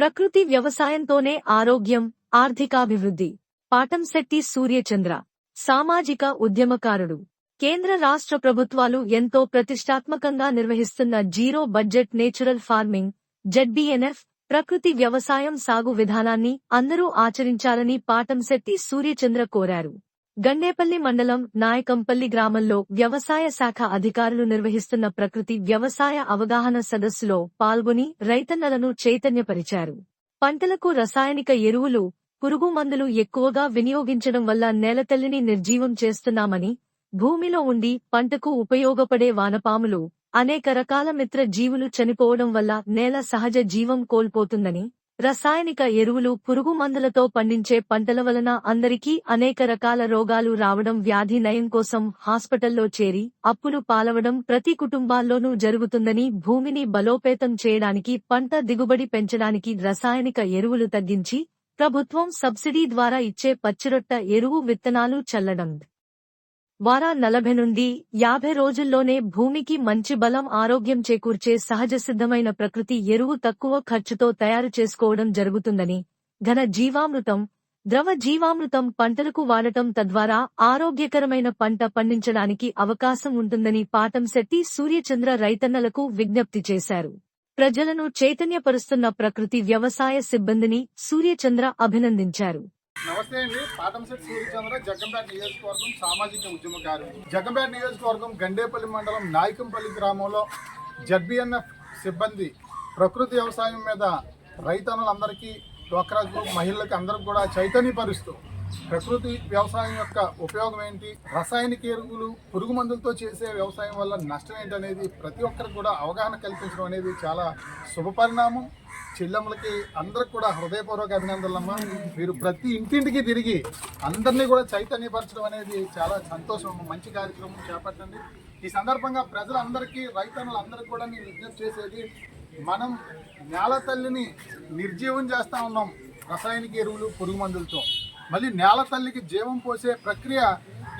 ప్రకృతి వ్యవసాయంతోనే ఆరోగ్యం, ఆర్థికాభివృద్ధి. పాటంశెట్టి సూర్యచంద్ర సామాజిక ఉద్యమకారుడు. కేంద్ర రాష్ట్ర ప్రభుత్వాలు ఎంతో ప్రతిష్టాత్మకంగా నిర్వహిస్తున్న zero budget natural farming ZBNF ప్రకృతి వ్యవసాయం సాగు విధానాన్ని అందరూ ఆచరించాలని పాటంశెట్టి సూర్యచంద్ర కోరారు. గండేపల్లి మండలం నాయకంపల్లి గ్రామంలో వ్యవసాయ శాఖ అధికారులు నిర్వహిస్తున్న ప్రకృతి వ్యవసాయ అవగాహన సదస్సులో పాల్గొని రైతన్నలను చైతన్యపరిచారు. పంటలకు రసాయనిక ఎరువులు, పురుగుమందులు ఎక్కువగా వినియోగించడం వల్ల నేలతల్లిని నిర్జీవం చేస్తున్నామని, భూమిలో ఉండి పంటకు ఉపయోగపడే వానపాములు, అనేక రకాల మిత్ర జీవులు చనిపోవడం వల్ల నేల సహజ జీవం కోల్పోతుందని, రసాయనిక ఎరువులు, పురుగు మందులతో పండించే పంటల వలన అందరికీ అనేక రకాల రోగాలు రావడం, వ్యాధి నయం కోసం హాస్పిటల్లో చేరి అప్పులు పాలవడం ప్రతి కుటుంబాల్లోనూ జరుగుతుందని, భూమిని బలోపేతం చేయడానికి, పంట దిగుబడి పెంచడానికి రసాయనిక ఎరువులు తగ్గించి ప్రభుత్వం సబ్సిడీ ద్వారా ఇచ్చే పచ్చిరొట్ట ఎరువు విత్తనాలు చల్లడం ద్వారా 40 నుండి 50 రోజుల్లోనే భూమికి మంచి బలం, ఆరోగ్యం చేకూర్చే సహజసిద్ధమైన ప్రకృతి ఎరువు తక్కువ ఖర్చుతో తయారు చేసుకోవడం జరుగుతుందని, ఘన జీవామృతం, ద్రవ జీవామృతం పంటలకు వాడటం తద్వారా ఆరోగ్యకరమైన పంట పండించడానికి అవకాశం ఉంటుందని పాటంశెట్టి సూర్యచంద్ర రైతన్నలకు విజ్ఞప్తి చేశారు. ప్రజలను చైతన్యపరుస్తున్న ప్రకృతి వ్యవసాయ సిబ్బందిని సూర్యచంద్ర అభినందించారు. నమస్తే అండి. పాటంశెట్టి సూర్యచంద్ర, జగ్గంపేట నియోజకవర్గం సామాజిక ఉద్యమకారు. జగ్గంపేట నియోజకవర్గం గండేపల్లి మండలం నాయకంపల్లి గ్రామంలో జెడ్బీఎన్ఎఫ్ సిబ్బంది ప్రకృతి వ్యవసాయం మీద రైతన్నులందరికీ, డ్వాక్రా గ్రూప్ మహిళలకు అందరికి కూడా చైతన్యపరుస్తూ ప్రకృతి వ్యవసాయం యొక్క ఉపయోగం ఏంటి, రసాయనిక ఎరువులు, పురుగు మందులతో చేసే వ్యవసాయం వల్ల నష్టం ఏంటనేది ప్రతి ఒక్కరికి కూడా అవగాహన కల్పించడం అనేది చాలా శుభపరిణామం. చెల్లెమ్మలకి అందరికి కూడా హృదయపూర్వక అభినందనలమ్మా. మీరు ప్రతి ఇంటింటికి తిరిగి అందరినీ కూడా చైతన్యపరచడం అనేది చాలా సంతోషం, మంచి కార్యక్రమం చేపట్టండి. ఈ సందర్భంగా ప్రజలందరికీ, రైతన్నులందరికీ కూడా నేను విజ్ఞప్తి చేసేది, మనం నేల తల్లిని నిర్జీవం చేస్తూ ఉన్నాం రసాయనిక ఎరువులు, పురుగు మందులతో. మళ్ళీ నేల తల్లికి జీవం పోసే ప్రక్రియ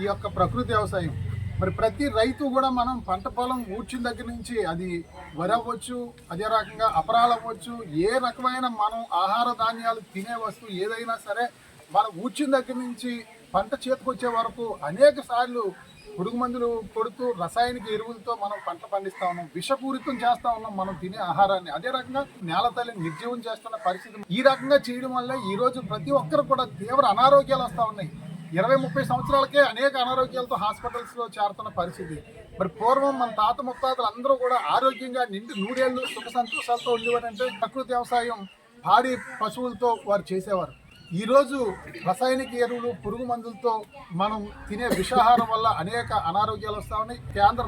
ఈ యొక్క ప్రకృతి వ్యవసాయం. మరి ప్రతి రైతు కూడా మనం పంట పొలం ఊడ్చిన దగ్గర నుంచి, అది వరి అవ్వచ్చు, అదే రకంగా అపరాలు అవ్వచ్చు, ఏ రకమైన మనం ఆహార ధాన్యాలు తినే వస్తువు ఏదైనా సరే, మనం ఊడ్చిన దగ్గర నుంచి పంట చేతికొచ్చే వరకు అనేక సార్లు పురుగు మందులు కొడుతూ రసాయనిక ఎరువులతో మనం పంట పండిస్తా ఉన్నాం, విషపూరితం చేస్తా ఉన్నాం మనం తినే ఆహారాన్ని. అదే రకంగా నేల తల్లిని నిర్జీవం చేస్తున్న పరిస్థితి. ఈ రకంగా చేయడం వల్ల ఈ రోజు ప్రతి ఒక్కరు కూడా తీవ్ర అనారోగ్యాలు వస్తూ ఉన్నాయి. 20-30 సంవత్సరాలకే అనేక అనారోగ్యాలతో హాస్పిటల్స్లో చేరుతున్న పరిస్థితి. మరి పూర్వం మన తాత ముత్తాతలు అందరూ కూడా ఆరోగ్యంగా నిండి 100 ఏళ్ళు సుఖ సంతోషాలతో ఉండేవారంటే ప్రకృతి వ్యవసాయం పాడి పశువులతో వారు చేసేవారు. ఈరోజు రసాయనిక ఎరువులు, పురుగు మందులతో మనం తినే విషాహారం వల్ల అనేక అనారోగ్యాలు వస్తూ ఉన్నాయి. కేంద్ర